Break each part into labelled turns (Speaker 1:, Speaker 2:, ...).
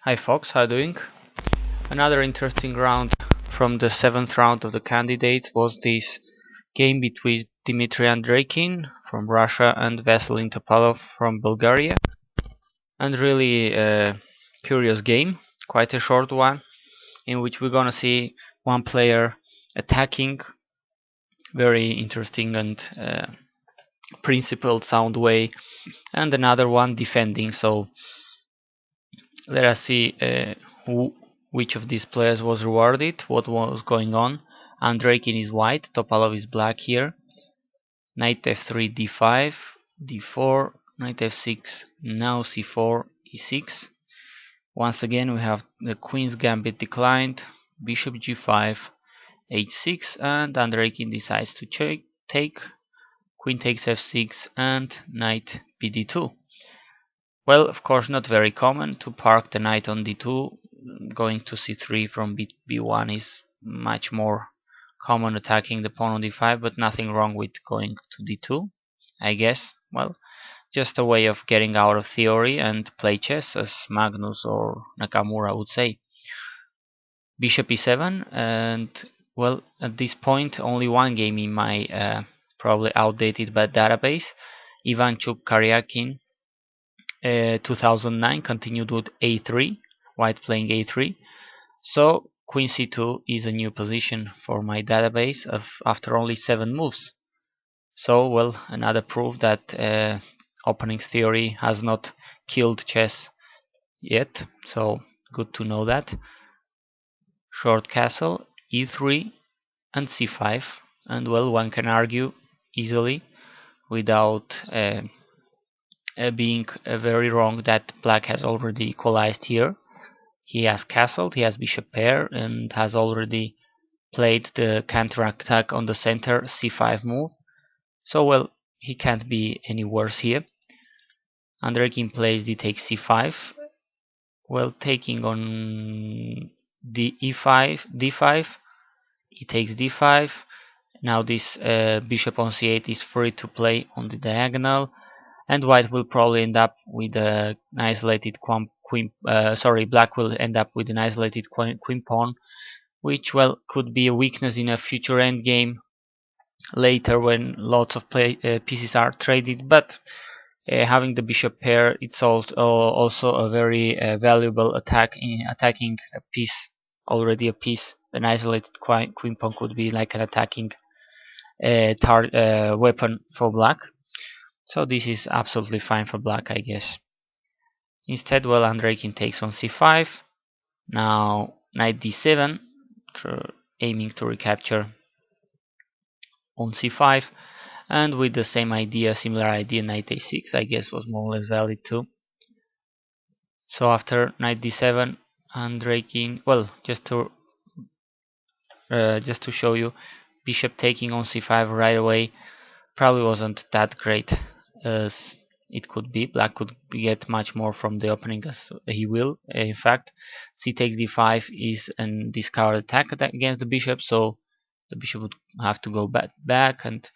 Speaker 1: Hi folks, how are you doing? Another interesting round from the 7th round of the candidates was this game between Nimzo-Indian from Russia and Topalov from Bulgaria. And really a curious game, quite a short one, in which we're gonna see one player attacking, very interesting and principled sound way, and another one defending. So let us see which of these players was rewarded, what was going on. Andreikin is white, Topalov is black here. Knight f3, d5, d4, knight f6, now c4, e6. Once again we have the queen's gambit declined, bishop g5, h6, and Andreikin decides to take, queen takes f6, and knight bd2. Well, of course, not very common to park the knight on d2. Going to c3 from b1 is much more common, attacking the pawn on d5, but nothing wrong with going to d2, I guess. Well, just a way of getting out of theory and play chess, as Magnus or Nakamura would say. Bishop e7, and well, at this point, only one game in my probably outdated but database. Karjakin 2009 continued with a3, white playing a3. So queen c2 is a new position for my database after only 7 moves. So well, another proof that openings theory has not killed chess yet. So good to know that. Short castle, e3 and c5, and well, one can argue easily without being very wrong that black has already equalized here. He has castled, he has bishop pair, and has already played the counter-attack on the center c5 move. So well, he can't be any worse here. Andreikin plays d takes c5. Well, taking on d5, he takes d5. Now this bishop on c8 is free to play on the diagonal, and white will probably end up with an isolated black will end up with an isolated queen pawn, which well could be a weakness in a future endgame later when lots of pieces are traded. But having the bishop pair, it's also a very valuable attack in attacking a piece, already a piece. An isolated queen pawn could be like an attacking weapon for black. So this is absolutely fine for black, I guess. Instead, well, Andreikin takes on c5. Now knight d7, aiming to recapture on c5. And with the same idea, similar idea, knight a6, I guess was more or less valid too. So after knight d7, Andreikin, well, just to show you, bishop taking on c5 right away probably wasn't that great as it could be. Black could get much more from the opening as he will. In fact, c takes d5 is a discard attack against the bishop, so the bishop would have to go back, and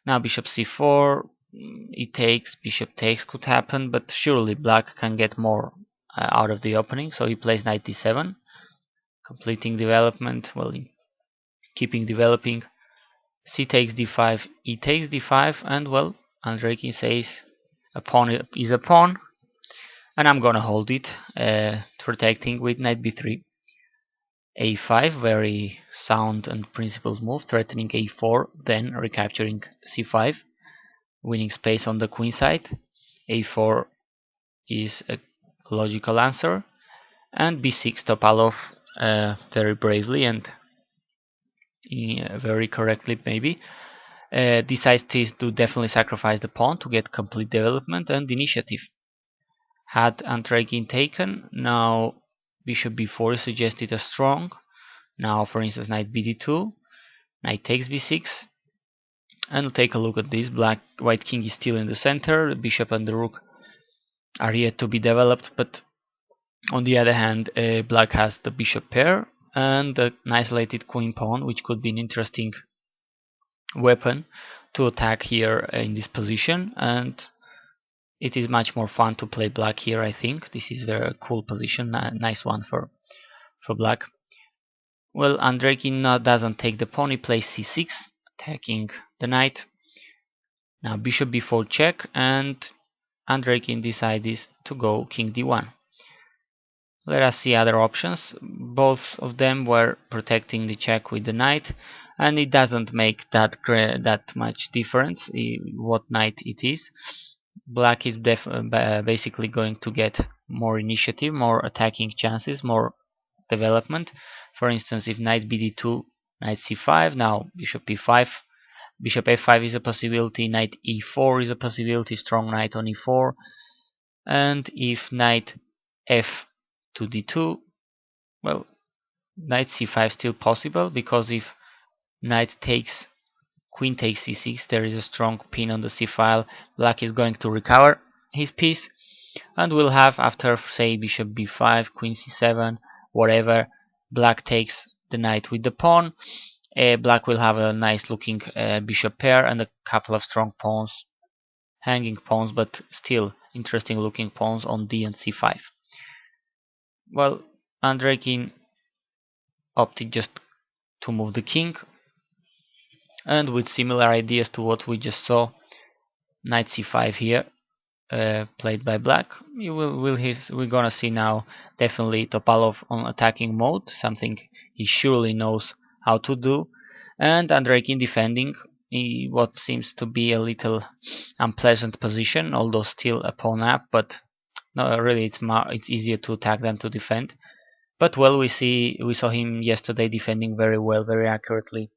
Speaker 1: now bishop c4, e takes, bishop takes could happen, but surely black can get more out of the opening, so he plays knight d7, completing development, well, keeping developing. C takes d5, e takes d5, and well, Andreikin says a pawn is a pawn, and I'm gonna hold it, protecting with knight b3. a5, very sound and principled move, threatening a4, then recapturing c5, winning space on the queen side. a4 is a logical answer, and b6, Topalov very bravely and very correctly maybe decides to definitely sacrifice the pawn to get complete development and initiative. Had Andreikin taken, now bishop b4 is suggested as strong. Now for instance knight bd2, knight takes b6, and we'll take a look at this. White king is still in the center, the bishop and the rook are yet to be developed, but on the other hand black has the bishop pair and an isolated queen pawn, which could be an interesting weapon to attack here in this position. And it is much more fun to play black here. I think this is a very cool position, nice one for black. Well, Andreikin doesn't take the pawn, he plays c6, attacking the knight. Now bishop b4 check, and Andreikin decides to go king d1. Let us see other options. Both of them were protecting the check with the knight, and it doesn't make that much difference what knight it is. Black is basically going to get more initiative, more attacking chances, more development. For instance, if knight bd2, knight c5, now bishop e5, bishop f5 is a possibility, knight e4 is a possibility, strong knight on e4, and if knight f to d2, well, knight c5 still possible, because if knight takes, queen takes c6, there is a strong pin on the c file. Black is going to recover his piece, and we'll have, after say bishop b5, queen c7, whatever, black takes the knight with the pawn. Black will have a nice looking bishop pair and a couple of strong pawns, hanging pawns, but still interesting looking pawns on d and c5. Well, Andreikin opted just to move the king, and with similar ideas to what we just saw, knight c5 here, played by black. We're gonna see now definitely Topalov on attacking mode, something he surely knows how to do, and Andreikin defending what seems to be a little unpleasant position, although still a pawn up, but no, really it's easier to attack than to defend. But well, we saw him yesterday defending very well, very accurately.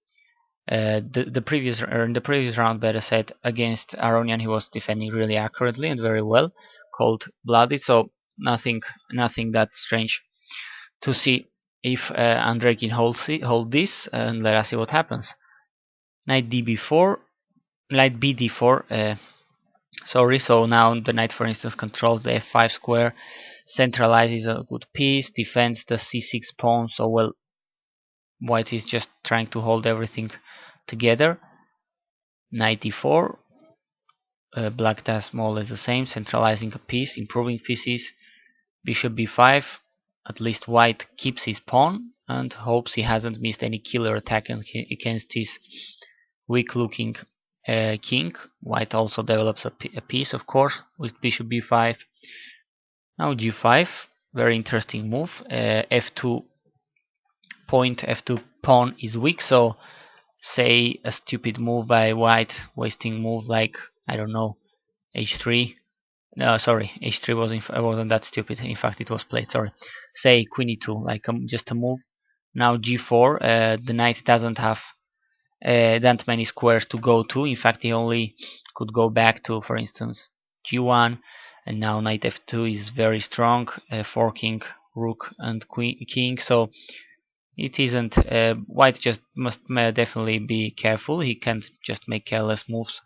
Speaker 1: In the previous round, better said, against Aronian, he was defending really accurately and very well, cold-blooded. So nothing that strange to see if Andreikin hold this, and let us see what happens. Knight db4, knight bd4. Sorry. So now the knight, for instance, controls the f5 square, centralizes a good piece, defends the c6 pawn. So well, white is just trying to hold everything together. Knight e4, black does more or less the same, centralizing a piece, improving pieces. Bishop b5, at least white keeps his pawn and hopes he hasn't missed any killer attack against his weak looking king. White also develops a piece, of course, with bishop b5. Now g5, very interesting move. f2 pawn is weak, so say a stupid move by white, wasting move like, I don't know, h3. No, sorry, h3 wasn't that stupid. In fact, it was played. Sorry. Say queen e2, like just a move. Now g4. The knight doesn't have that many squares to go to. In fact, he only could go back to, for instance, g1. And now knight f2 is very strong, forking rook and king. So it isn't. White just must definitely be careful. He can't just make careless moves,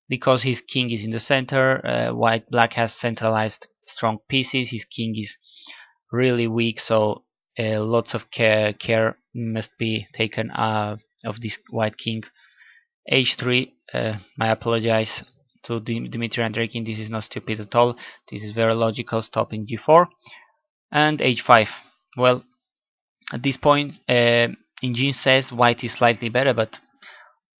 Speaker 1: because his king is in the center. Black has centralized strong pieces. His king is really weak, so lots of care must be taken of this white king. h3. I apologize to Dmitry Andreikin. This is not stupid at all. This is very logical. Stopping g4 and h5. Well, at this point, Engine says white is slightly better, but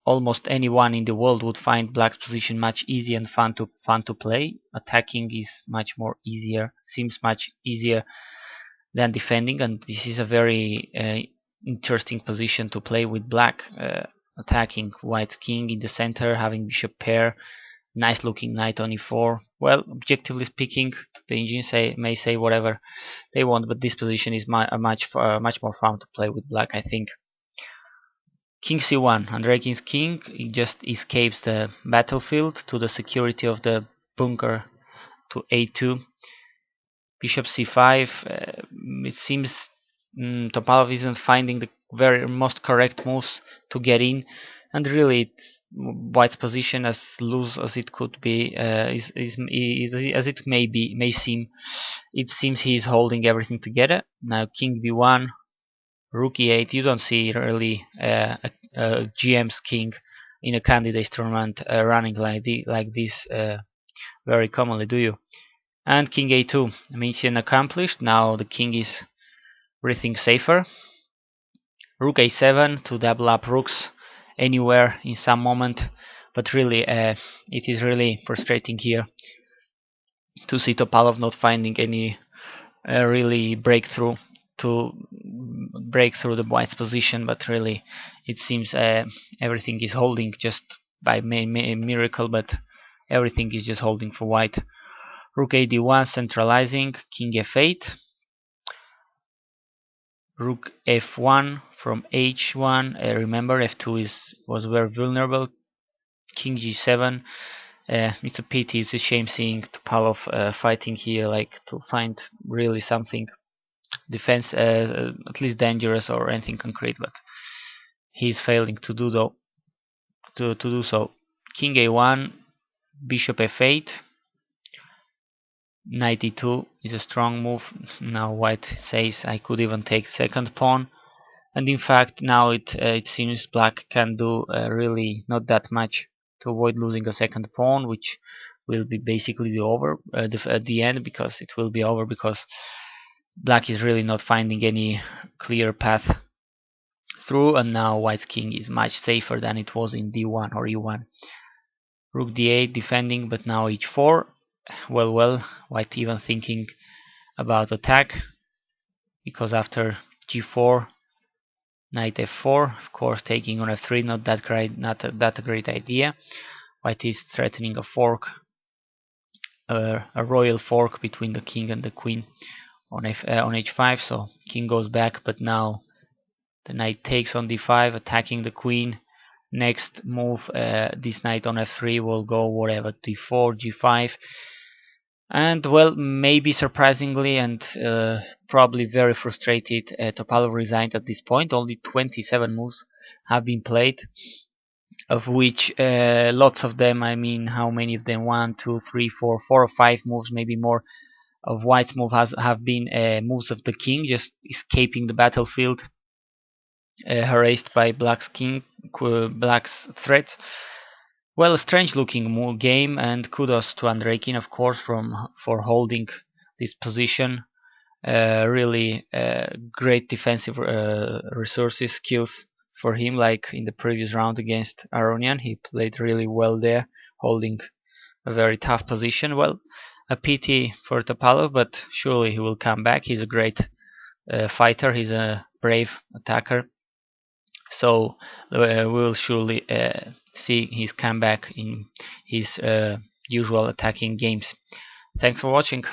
Speaker 1: almost anyone in the world would find black's position much easier and fun to play. Attacking is seems much easier than defending, and this is a very interesting position to play with black. Attacking white's king in the center, having bishop pair, nice looking knight on e4. Well, objectively speaking, the Engine may say whatever they want, but this position is much more fun to play with black, I think. King c1. Andreikin's king just escapes the battlefield to the security of the bunker to a2. Bishop c5. It seems Topalov isn't finding the very most correct moves to get in, and really white's position, as loose as it could be, as it may seem, it seems he is holding everything together. Now king b1, rook e8. You don't see really a GM's king in a candidates tournament running like this very commonly, do you? And king a2, mission accomplished. Now the king is breathing safer. Rook a7 to double up rooks anywhere in some moment, but really it is really frustrating here to see Topalov not finding any really breakthrough to break through the white's position, but really it seems everything is holding just by miracle, but everything is just holding for white. Rook a d1 centralizing, king f8, rook f1 from h1. Remember, f2 was very vulnerable. King g7. It's a pity. It's a shame seeing Topalov fighting here, like to find really something defense, at least dangerous or anything concrete. But he's failing to do so. King a1, bishop f8. Knight e2 is a strong move. Now white says I could even take second pawn, and in fact now it seems black can do really not that much to avoid losing a second pawn, which will be basically at the end, because it will be over because black is really not finding any clear path through, and now white's king is much safer than it was in d1 or e1. Rook d8 defending, but now h4. Well, white even thinking about attack, because after g4, knight f4, of course taking on f3, not that a great idea. White is threatening a fork, a royal fork between the king and the queen on h5. So king goes back, but now the knight takes on d5, attacking the queen. Next move, this knight on f3 will go whatever, d4, g5. And well, maybe surprisingly and probably very frustrated, Topalov resigned at this point. Only 27 moves have been played, of which lots of them, I mean, how many of them? 1, 2, 3, 4 or 5 moves, maybe more, of white's move have been moves of the king, just escaping the battlefield, harassed by black's threats. Well, a strange looking game, and kudos to Andreikin, of course, for holding this position. Really great defensive resources, skills for him, like in the previous round against Aronian. He played really well there, holding a very tough position. Well, a pity for Topalov, but surely he will come back. He's a great fighter. He's a brave attacker. So we will surely see his comeback in his usual attacking games. Thanks for watching.